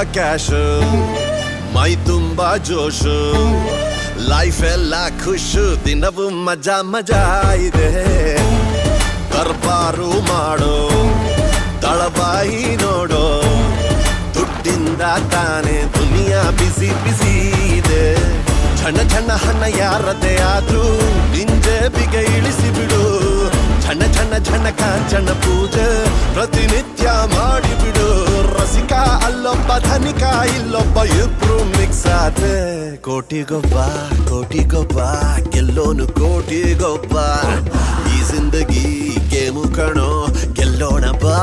Cash, ಮೈ ತುಂಬಾ ಜೋಶು, life ಎಲ್ಲ ಖುಷು, ದಿನವೂ ಮಜಾ ಮಜಾ ಇದೆ. ದರ್ಬಾರು ಮಾಡೋ ತಳಬಾಯಿ ನೋಡೋ, ದುಡ್ಡಿಂದ ತಾನೇ ದುನಿಯಾ ಬಿಸಿ ಬಿಸಿ ಇದೆ. ಝಣ ಝಣ ಹಣ ಯಾರದೇ ಆದ್ರೂ ನಿಂಜೇಬಿಗೆ ಇಳಿಸಿ ಬಿಡು. ಝಣ ಝಣ ಝಣ ಕಾಂಚನ ಪೂಜೆ ಪ್ರತಿನಿತ್ಯ ಮಾಡಿಬಿಡು. ರಸಿಕ ಅಲ್ಲೊಬ್ಬ ಧನಿಕ ಇಲ್ಲೊಬ್ಬ ಇಬ್ರು ಮಿಕ್ಸ್ ಆದ್ರೆ ಕೋಟಿಗೊಬ್ಬ ಕೋಟಿಗೊಬ್ಬ ಗೆಲ್ಲೋನು ಕೋಟಿಗೊಬ್ಬ. ಈ ಜಿಂದಗಿ ಗೇಮು ಕಣೋ ಗೆಲ್ಲೋಣ ಬಾ.